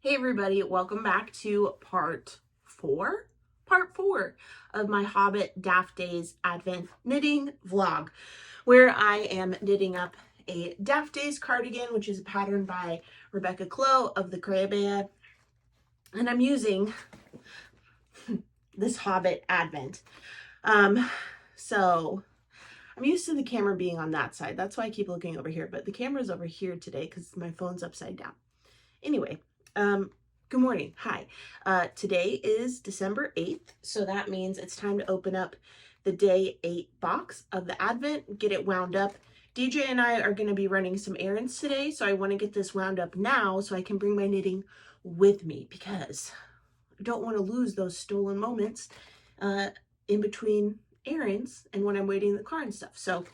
Hey everybody, welcome back to part four of my Hobbit Daft Days Advent knitting vlog, where I am knitting up a Daft Days cardigan, which is a pattern by Rebecca Clow of the Cranberry, and I'm using this Hobbit Advent. So I'm used to the camera being on that side. That's why I keep looking over here, but the camera's over here today because my phone's upside down. Anyway, good morning. Hi. Today is December 8th, so that means it's time to open up the day 8 box of the Advent, get it wound up. DJ and I are going to be running some errands today, so I want to get this wound up now so I can bring my knitting with me because I don't want to lose those stolen moments in between errands and when I'm waiting in the car and stuff. So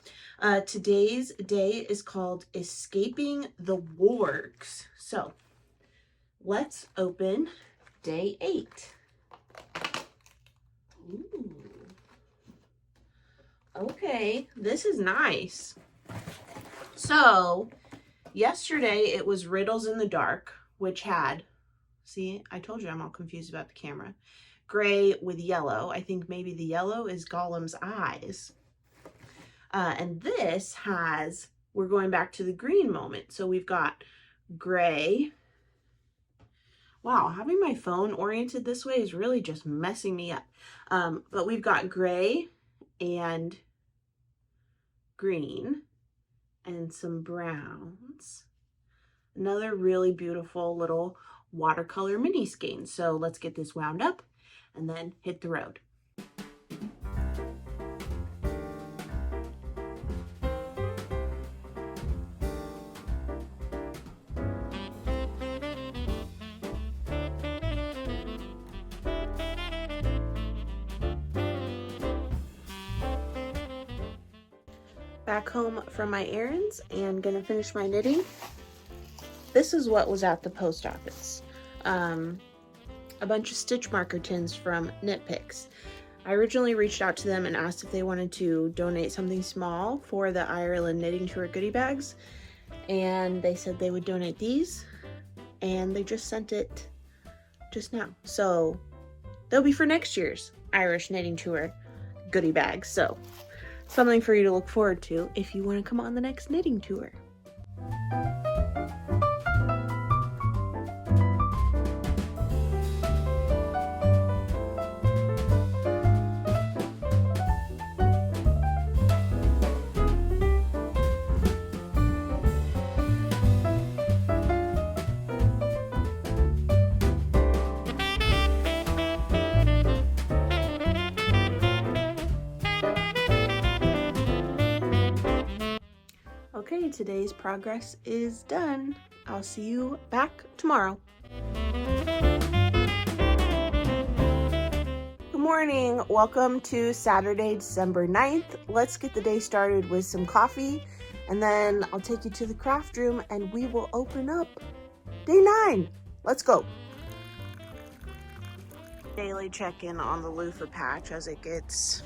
today's day is called Escaping the Wargs. So let's open day 8. Ooh. Okay, this is nice. So yesterday it was Riddles in the Dark, which had, see, I told you I'm all confused about the camera, gray with yellow. I think maybe the yellow is Gollum's eyes. And this has, we're going back to the green moment. So we've got gray. Wow, having my phone oriented this way is really just messing me up. But we've got gray and green and some browns. Another really beautiful little watercolor mini skein. So let's get this wound up and then hit the road. Back home from my errands and gonna finish my knitting. This is what was at the post office. A bunch of stitch marker tins from Knit Picks. I originally reached out to them and asked if they wanted to donate something small for the Ireland Knitting Tour goodie bags, and they said they would donate these, and they just sent it just now. So they'll be for next year's Irish Knitting Tour goodie bags. So something for you to look forward to if you want to come on the next knitting tour. Okay, today's progress is done. I'll see you back tomorrow. Good morning. Welcome to Saturday, December 9th. Let's get the day started with some coffee, and then I'll take you to the craft room and we will open up day 9. Let's go. Daily check-in on the loofah patch as it gets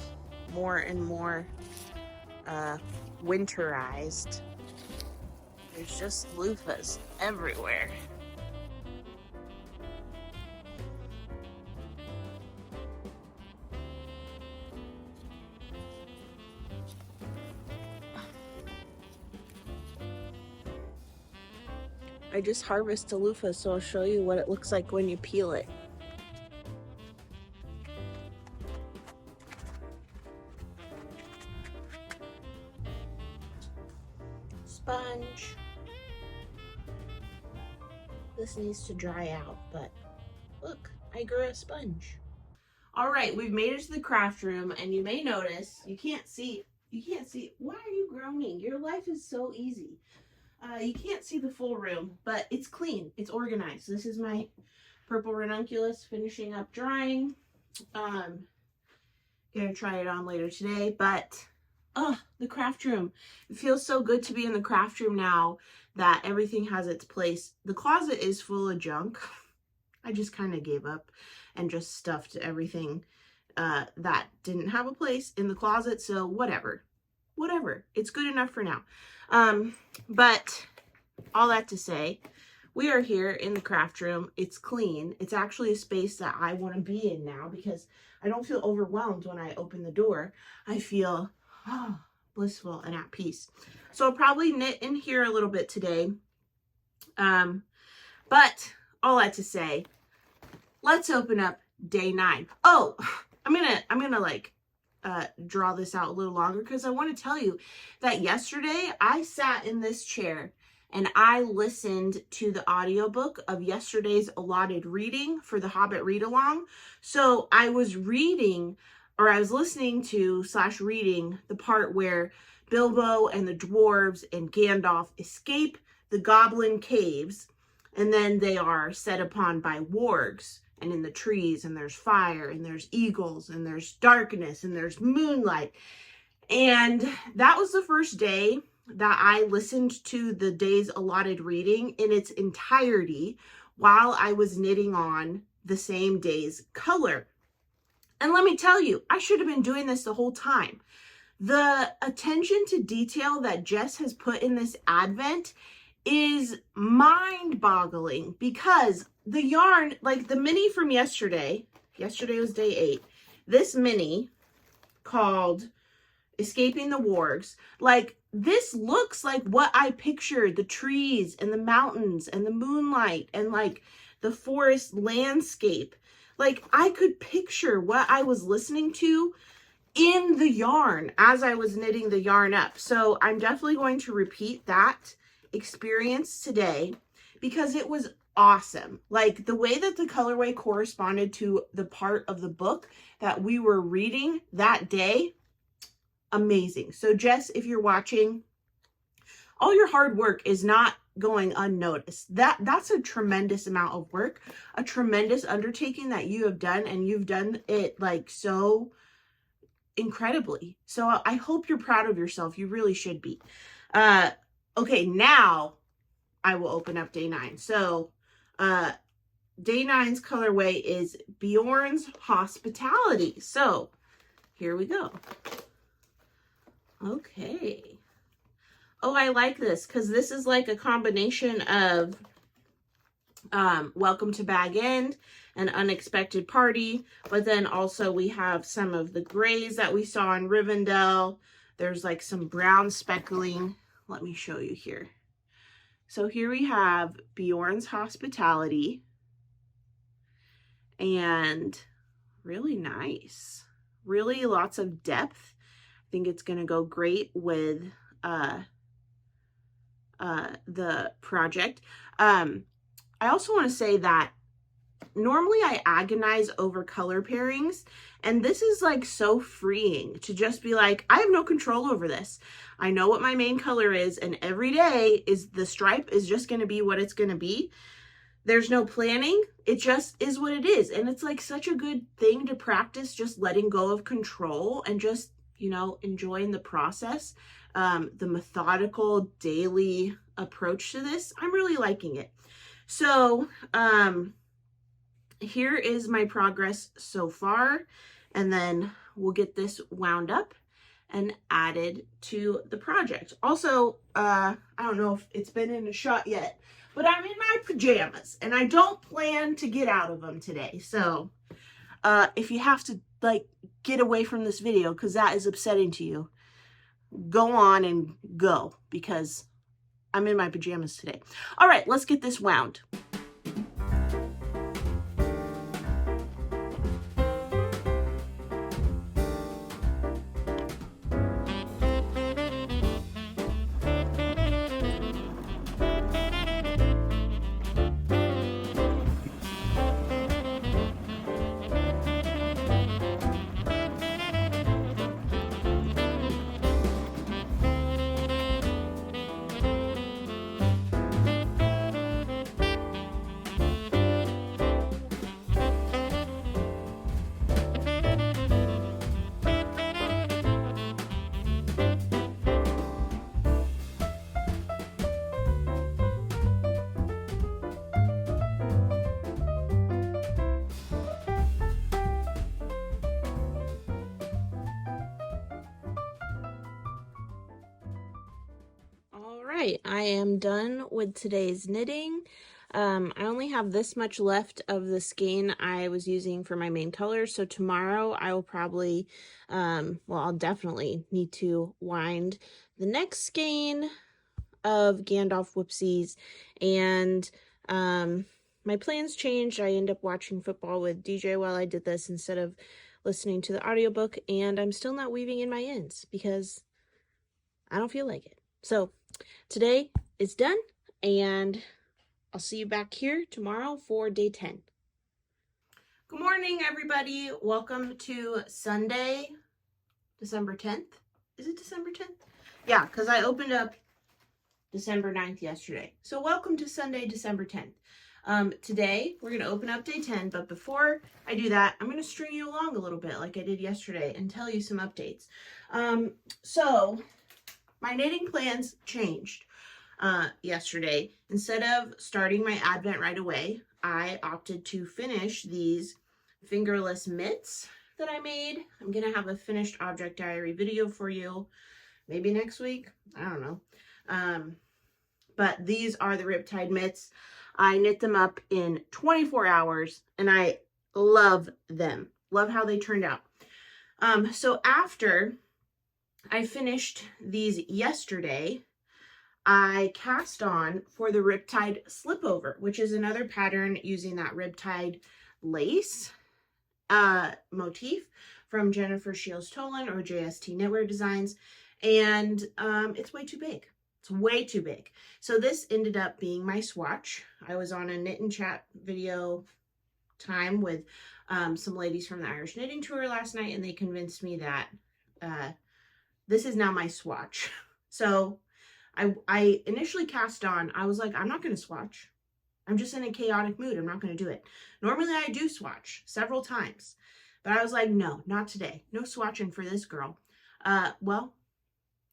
more and more winterized. There's just loofahs everywhere. I just harvested a loofah, so I'll show you what it looks like when you peel it. Sponge. This needs to dry out, but look, I grew a sponge. All right, we've made it to the craft room, and you may notice you can't see. Why are you groaning? Your life is so easy. You can't see the full room, but it's clean. It's organized. This is my purple ranunculus finishing up drying. Gonna try it on later today, but the craft room. It feels so good to be in the craft room now that everything has its place. The closet is full of junk. I just kind of gave up and just stuffed everything that didn't have a place in the closet. So whatever, it's good enough for now. But all that to say, We are here in the craft room. It's clean. It's actually a space that I want to be in now because I don't feel overwhelmed when I open the door. I feel blissful and at peace. So I'll probably knit in here a little bit today. But all that to say, let's open up day 9. Oh, I'm gonna like draw this out a little longer because I want to tell you that yesterday I sat in this chair and I listened to the audiobook of yesterday's allotted reading for the Hobbit read along. So I was reading, or I was listening to / reading the part where Bilbo and the dwarves and Gandalf escape the goblin caves, and then they are set upon by wargs, and in the trees, and there's fire, and there's eagles, and there's darkness, and there's moonlight. And that was the first day that I listened to the day's allotted reading in its entirety while I was knitting on the same day's color. And let me tell you, I should have been doing this the whole time. The attention to detail that Jess has put in this Advent is mind-boggling because the yarn, like the mini from yesterday was day 8, this mini called Escaping the Wargs, like this looks like what I pictured, the trees and the mountains and the moonlight and like the forest landscape. Like I could picture what I was listening to in the yarn as I was knitting the yarn up. So I'm definitely going to repeat that experience today because it was awesome. Like the way that the colorway corresponded to the part of the book that we were reading that day, amazing. So Jess, if you're watching, all your hard work is not going unnoticed. That's a tremendous amount of work, a tremendous undertaking that you have done, and you've done it like so incredibly. So I hope you're proud of yourself. You really should be. Okay, now I will open up day 9. So day 9's colorway is Beorn's Hospitality. So here we go. Okay. Oh, I like this because this is like a combination of Welcome to Bag End and Unexpected Party, but then also we have some of the grays that we saw in Rivendell. There's like some brown speckling. Let me show you here. So here we have Beorn's Hospitality, and really nice, really lots of depth. I think it's going to go great with the project. I also want to say that normally I agonize over color pairings, and this is like so freeing to just be like, I have no control over this. I know what my main color is, and every day is the stripe is just going to be what it's going to be. There's no planning. It just is what it is. And it's like such a good thing to practice, just letting go of control and just, you know, enjoying the process. The methodical daily approach to this, I'm really liking it. So here is my progress so far, and then we'll get this wound up and added to the project. Also, I don't know if it's been in a shot yet, but I'm in my pajamas and I don't plan to get out of them today. So if you have to like get away from this video because that is upsetting to you, go on and go because I'm in my pajamas today. All right, let's get this wound. right, I am done with today's knitting. I only have this much left of the skein I was using for my main colors, so tomorrow I will probably, well, I'll definitely need to wind the next skein of Gandalf Whoopsies, and my plans changed. I ended up watching football with DJ while I did this instead of listening to the audiobook, and I'm still not weaving in my ends because I don't feel like it. So today it's done, and I'll see you back here tomorrow for day 10. Good morning, everybody. Welcome to Sunday, December 10th. Is it December 10th? Yeah, because I opened up December 9th yesterday. So welcome to Sunday, December 10th. Today, we're going to open up day 10, but before I do that, I'm going to string you along a little bit like I did yesterday and tell you some updates. So my knitting plans changed yesterday. Instead of starting my Advent right away, I opted to finish these fingerless mitts that I made. I'm going to have a finished object diary video for you maybe next week. I don't know. But these are the Riptide mitts. I knit them up in 24 hours and I love them. Love how they turned out. So after I finished these yesterday, I cast on for the Riptide Slipover, which is another pattern using that Riptide lace motif from Jennifer Shields Tolan or JST Knitwear Designs. And it's way too big. It's way too big. So this ended up being my swatch. I was on a knit and chat video time with some ladies from the Irish Knitting Tour last night, and they convinced me that this is now my swatch. So I initially cast on, I was like, I'm not going to swatch. I'm just in a chaotic mood. I'm not going to do it. Normally I do swatch several times, but I was like, no, not today. No swatching for this girl. Well,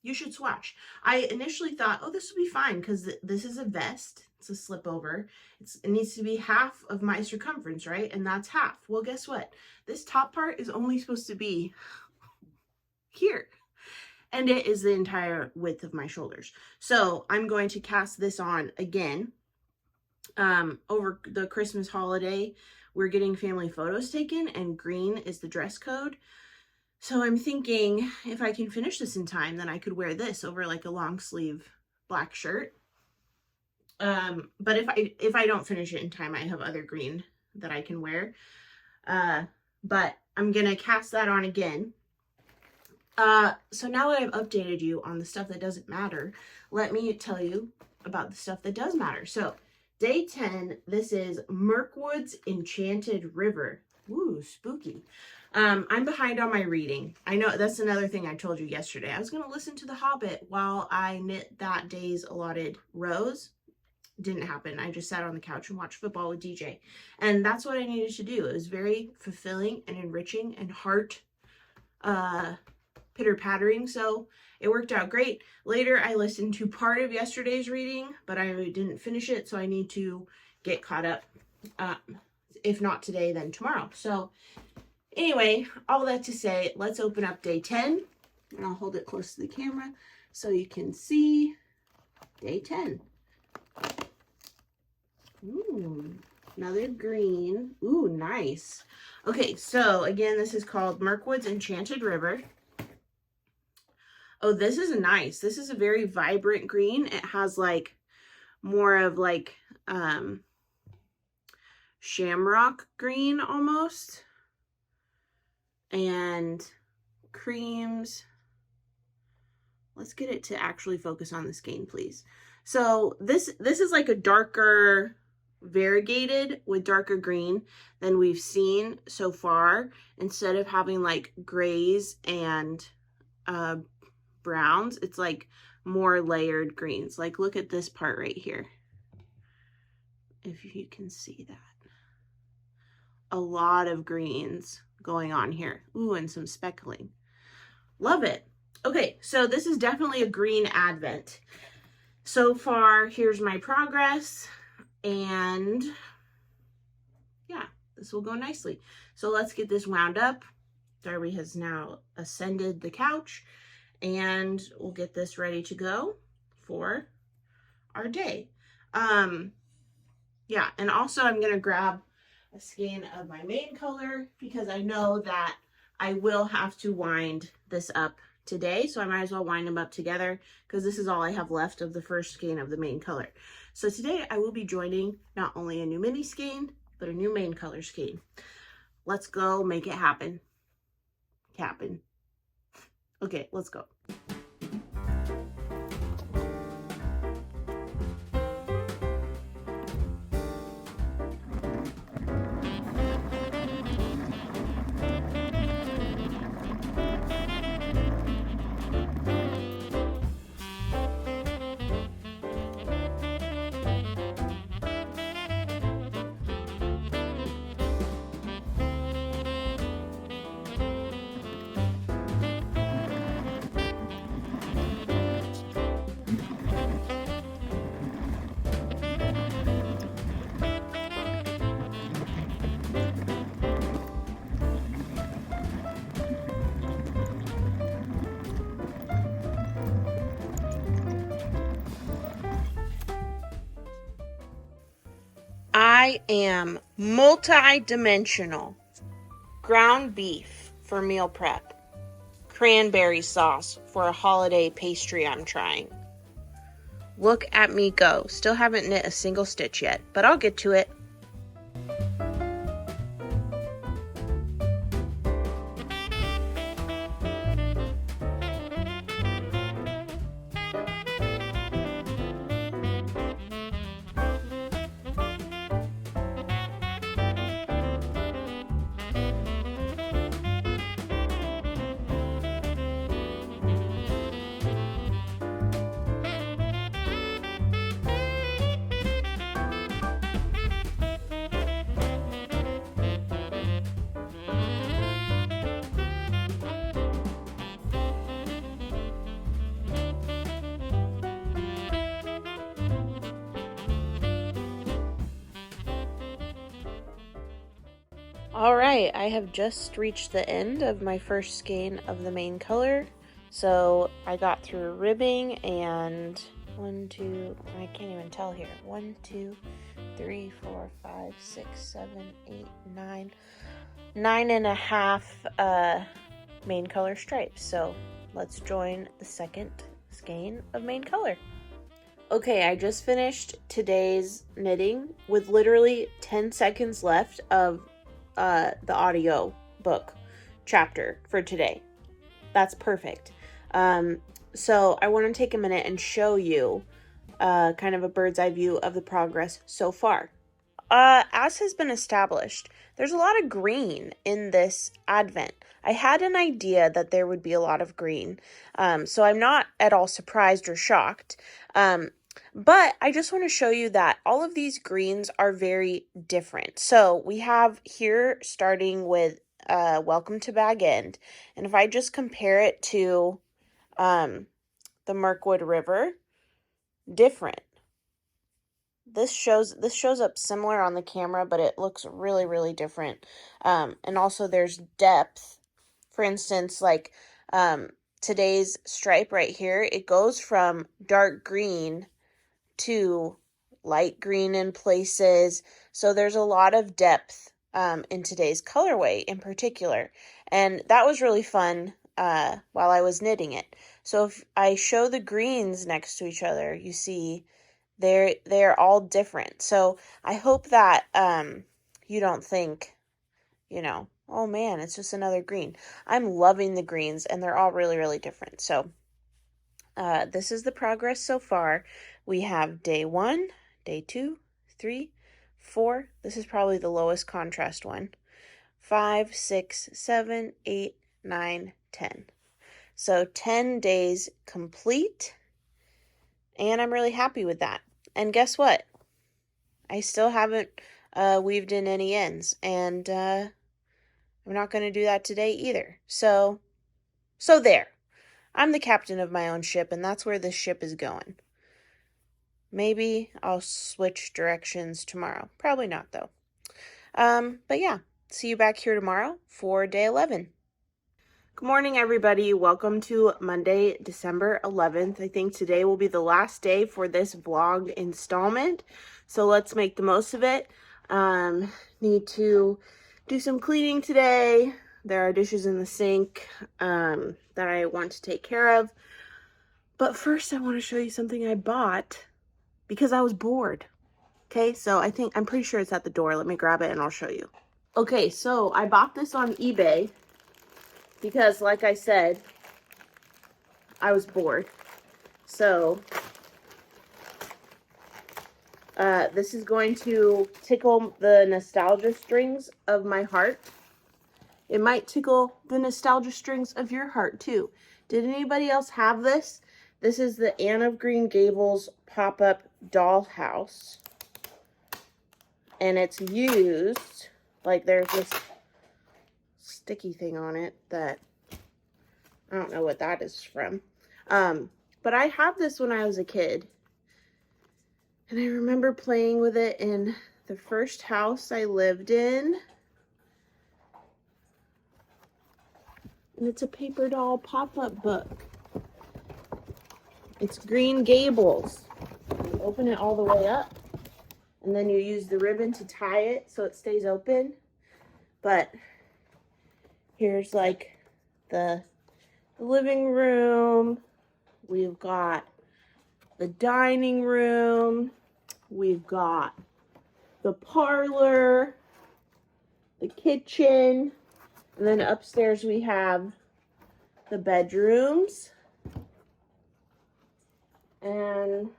you should swatch. I initially thought, oh, this will be fine because this is a vest. It's a slip over. It needs to be half of my circumference, right? And that's half. Well, guess what? This top part is only supposed to be here. And it is the entire width of my shoulders. So I'm going to cast this on again. Over the Christmas holiday, we're getting family photos taken and green is the dress code. So I'm thinking if I can finish this in time, then I could wear this over like a long sleeve black shirt. But if I don't finish it in time, I have other green that I can wear. But I'm going to cast that on again. So now that I've updated you on the stuff that doesn't matter, let me tell you about the stuff that does matter. So day 10, this is Mirkwood's Enchanted River. Ooh, spooky. I'm behind on my reading. I know that's another thing I told you yesterday. I was going to listen to The Hobbit while I knit that day's allotted rows. Didn't happen. I just sat on the couch and watched football with DJ. And that's what I needed to do. It was very fulfilling and enriching and heart pitter-pattering, so it worked out great. Later, I listened to part of yesterday's reading, but I didn't finish it, so I need to get caught up. If not today, then tomorrow. So anyway, all that to say, let's open up day 10, and I'll hold it close to the camera so you can see day 10. Ooh, another green. Ooh, nice. Okay, so again, this is called Mirkwood's Enchanted River. Oh, this is nice. This is a very vibrant green. It has like more of like shamrock green almost. And creams. Let's get it to actually focus on the skein, please. So this is like a darker variegated with darker green than we've seen so far. Instead of having like grays and browns, it's like more layered greens. Like look at this part right here, if you can see that. A lot of greens going on here. Ooh, and some speckling. Love it. Okay, so this is definitely a green Advent. So far, here's my progress, and yeah, this will go nicely. So let's get this wound up. Darby has now ascended the couch, and we'll get this ready to go for our day. Yeah, and also I'm going to grab a skein of my main color because I know that I will have to wind this up today, so I might as well wind them up together because this is all I have left of the first skein of the main color. So today I will be joining not only a new mini skein, but a new main color skein. Let's go make it happen. Okay, let's go. I am multi-dimensional. Ground beef for meal prep. Cranberry sauce for a holiday pastry I'm trying. Look at me go. Still haven't knit a single stitch yet, but I'll get to it. Alright, I have just reached the end of my first skein of the main color. So I got through ribbing and 1, 2, I can't even tell here. 1, 2, 3, 4, 5, 6, 7, 8, 9. 9.5 main color stripes. So let's join the second skein of main color. Okay, I just finished today's knitting with literally 10 seconds left of the audio book chapter for today. That's perfect. So I want to take a minute and show you kind of a bird's eye view of the progress so far. As has been established, there's a lot of green in this Advent. I had an idea that there would be a lot of green, so I'm not at all surprised or shocked. But I just want to show you that all of these greens are very different. So we have here starting with Welcome to Bag End. And if I just compare it to the Mirkwood River, different. This shows up similar on the camera, but it looks really, really different. And also there's depth. For instance, like today's stripe right here, it goes from dark green to light green in places. So there's a lot of depth in today's colorway in particular. And that was really fun while I was knitting it. So if I show the greens next to each other, you see they're all different. So I hope that you don't think, oh man, it's just another green. I'm loving the greens and they're all really, really different. So this is the progress so far. We have day 1, day 2, 3, 4. This is probably the lowest contrast one. 5, 6, 7, 8, 9, 10. So 10 days complete. And I'm really happy with that. And guess what? I still haven't weaved in any ends. And I'm not going to do that today either. So there. I'm the captain of my own ship, and that's where this ship is going. Maybe I'll switch directions tomorrow. Probably not, though. But yeah, see you back here tomorrow for day 11. Good morning, everybody. Welcome to Monday, December 11th. I think today will be the last day for this vlog installment. So let's make the most of it. Need to do some cleaning today. There are dishes in the sink that I want to take care of. But first I want to show you something I bought because I was bored. Okay, so I'm pretty sure it's at the door. Let me grab it and I'll show you. Okay, so I bought this on eBay because, like I said, I was bored. So this is going to tickle the nostalgia strings of my heart. It might tickle the nostalgia strings of your heart too. Did anybody else have this? This is the Anne of Green Gables pop-up dollhouse. And it's used, like there's this sticky thing on it that, I don't know what that is from. But I had this when I was a kid. And I remember playing with it in the first house I lived in. And it's a paper doll pop-up book. It's Green Gables. You open it all the way up. And then you use the ribbon to tie it so it stays open. But here's like the living room. We've got the dining room. We've got the parlor, the kitchen, and then upstairs we have the bedrooms. And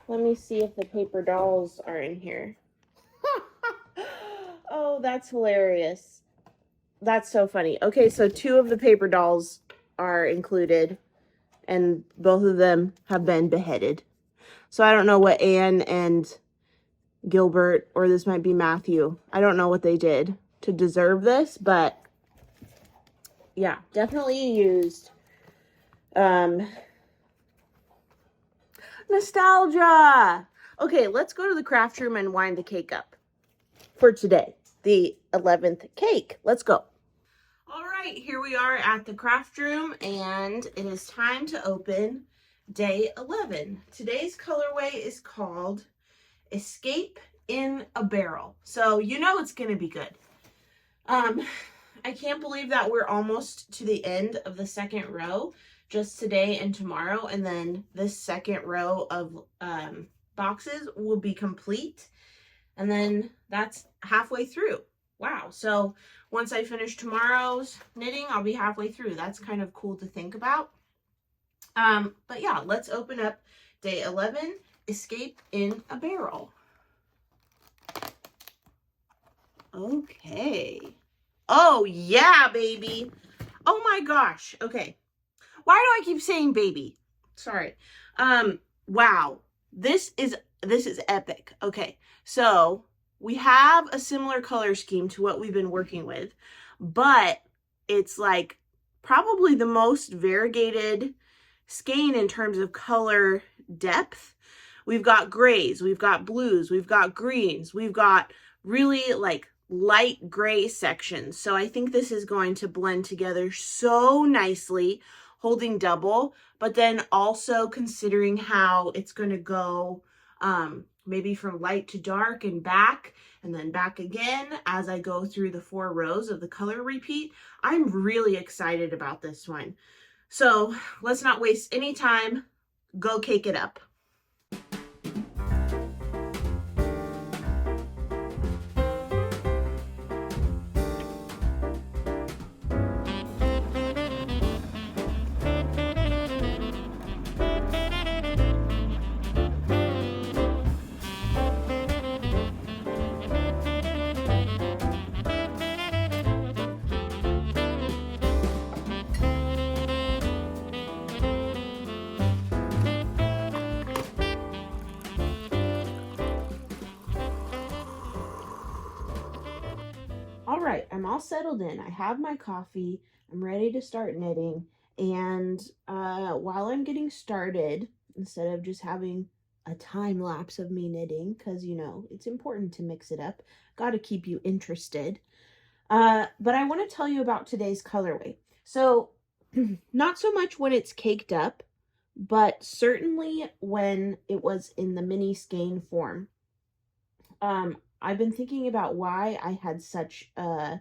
let me see if the paper dolls are in here. Oh, that's hilarious. That's so funny. Okay, so 2 of the paper dolls are included, and both of them have been beheaded. So I don't know what Anne and Gilbert, or this might be Matthew, I don't know what they did to deserve this, but yeah, definitely used. Nostalgia! Okay, let's go to the craft room and wind the cake up for today, the 11th cake. Let's go. All right, here we are at the craft room, and it is time to open day 11. Today's colorway is called Escape in a Barrel. So you know it's going to be good. I can't believe that we're almost to the end of the second row, just today and tomorrow, and then this second row of boxes will be complete, and then that's halfway through. Wow. So once I finish tomorrow's knitting, I'll be halfway through. That's kind of cool to think about. But yeah, let's open up day 11, Escape in a Barrel. Okay. Oh yeah, baby. Oh my gosh. Okay. Why do I keep saying baby? Sorry. Wow. This is epic. Okay. So we have a similar color scheme to what we've been working with, but it's like probably the most variegated skein in terms of color depth. We've got grays, we've got blues, we've got greens, we've got really like light gray sections. So I think this is going to blend together so nicely, holding double, but then also considering how it's going to go maybe from light to dark and back, and then back again as I go through the 4 rows of the color repeat. I'm really excited about this one. So let's not waste any time. Go cake it up. All right, I'm all settled in. I have my coffee. I'm ready to start knitting. And while I'm getting started, instead of just having a time lapse of me knitting, because, you know, it's important to mix it up. Got to keep you interested. But I want to tell you about today's colorway. So not so much when it's caked up, but certainly when it was in the mini skein form. I've been thinking about why I had such a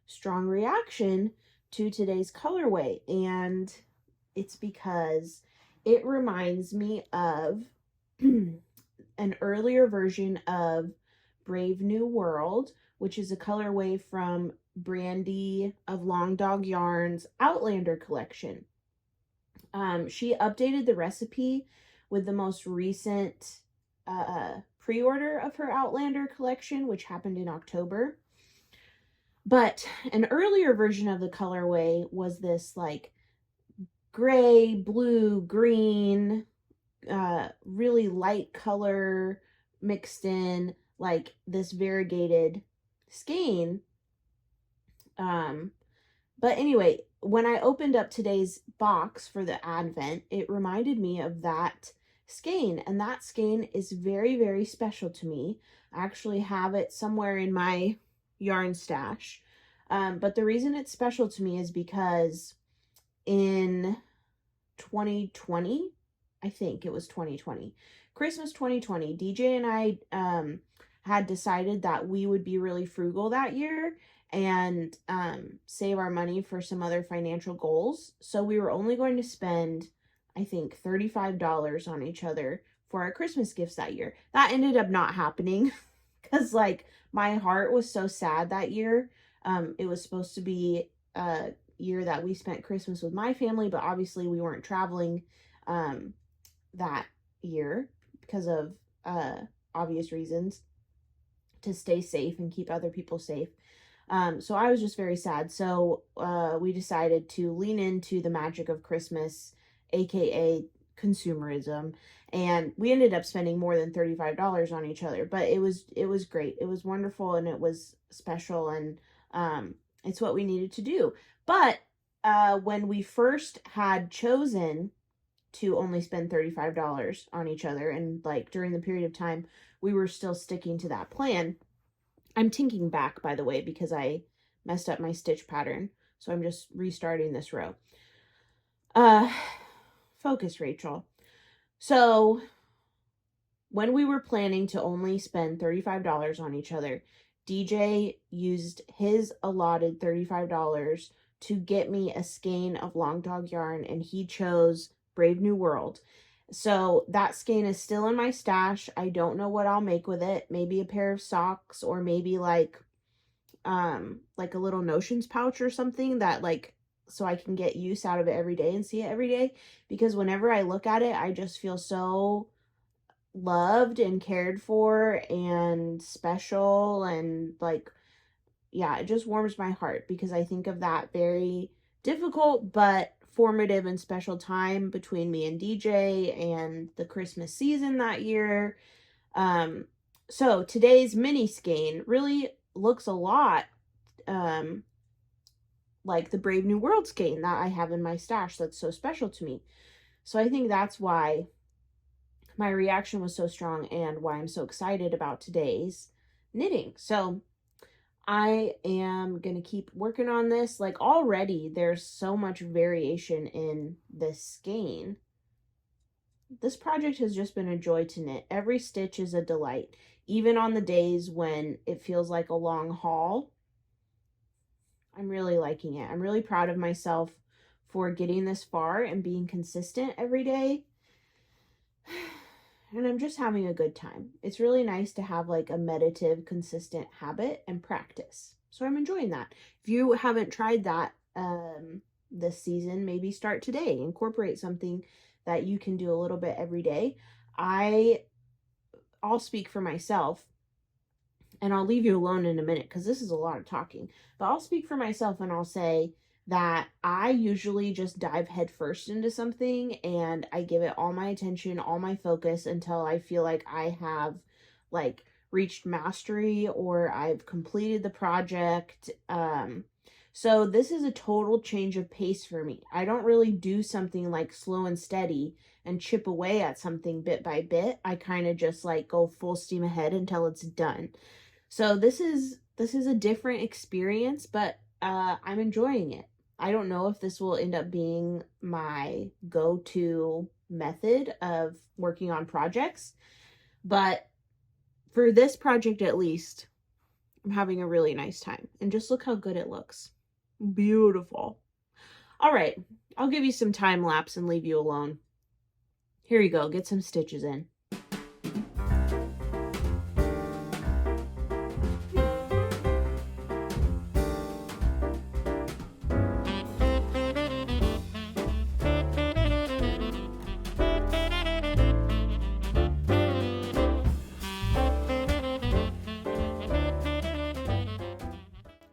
strong reaction to today's colorway, and it's because it reminds me of an earlier version of Brave New World, which is a colorway from Brandy of Long Dog Yarn's Outlander collection. She updated the recipe with the most recent pre-order of her Outlander collection, which happened in October. But an earlier version of the colorway was this like gray, blue, green, really light color mixed in, like this variegated skein. But anyway, when I opened up today's box for the Advent, it reminded me of that skein, and that skein is very, very special to me. I actually have it somewhere in my yarn stash. But the reason it's special to me is because in 2020, I think it was 2020, Christmas 2020, DJ and I had decided that we would be really frugal that year and save our money for some other financial goals. So we were only going to spend, I think, $35 on each other for our Christmas gifts that year. That ended up not happening because like my heart was so sad that year. It was supposed to be a year that we spent Christmas with my family, but obviously we weren't traveling that year because of obvious reasons, to stay safe and keep other people safe. So I was just very sad. So we decided to lean into the magic of Christmas, aka consumerism, and we ended up spending more than $35 on each other. But it was great. It was wonderful, and it was special, and it's what we needed to do. But when we first had chosen to only spend $35 on each other, and like during the period of time we were still sticking to that plan. I'm tinking back, by the way, because I messed up my stitch pattern. So I'm just restarting this row. Focus, Rachel. So when we were planning to only spend $35 on each other, DJ used his allotted $35 to get me a skein of Long Dog yarn, and he chose Brave New World. So that skein is still in my stash. I don't know what I'll make with it. Maybe a pair of socks, or maybe like a little notions pouch or something, that like, so I can get use out of it every day and see it every day. Because whenever I look at it, I just feel so loved and cared for and special, and like, yeah, it just warms my heart because I think of that very difficult but formative and special time between me and DJ and the Christmas season that year. So today's mini skein really looks a lot like the Brave New World skein that I have in my stash that's so special to me. So I think that's why my reaction was so strong and why I'm so excited about today's knitting. So I am going to keep working on this. Like, already there's so much variation in this skein. This project has just been a joy to knit. Every stitch is a delight, even on the days when it feels like a long haul. I'm really liking it. I'm really proud of myself for getting this far and being consistent every day. And I'm just having a good time. It's really nice to have like a meditative, consistent habit and practice. So I'm enjoying that. If you haven't tried that this season, maybe start today. Incorporate something that you can do a little bit every day. I'll speak for myself, and I'll leave you alone in a minute because this is a lot of talking. But I'll speak for myself and I'll say that I usually just dive headfirst into something and I give it all my attention, all my focus, until I feel like I have like reached mastery or I've completed the project. So this is a total change of pace for me. I don't really do something like slow and steady and chip away at something bit by bit. I kind of just like go full steam ahead until it's done. So this is a different experience, but I'm enjoying it. I don't know if this will end up being my go-to method of working on projects, but for this project at least, I'm having a really nice time. And just look how good it looks. Beautiful. All right, I'll give you some time lapse and leave you alone. Here you go, get some stitches in.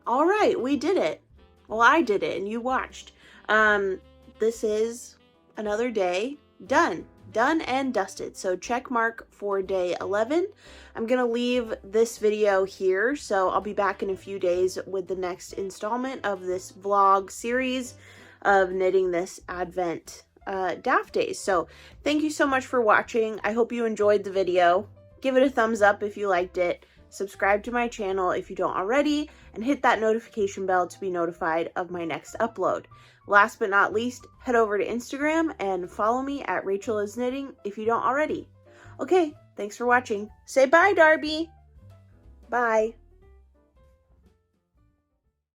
All right, we did it. Well, I did it and you watched. This is another day done and dusted. So check mark for day 11. I'm gonna leave this video here, so I'll be back in a few days with the next installment of this vlog series of knitting this Advent Daft days. So thank you so much for watching. I hope you enjoyed the video. Give it a thumbs up if you liked it. Subscribe to my channel if you don't already, and hit that notification bell to be notified of my next upload. Last but not least, head over to Instagram and follow me at Rachel is Knitting if you don't already. Okay, thanks for watching. Say bye, Darby. Bye.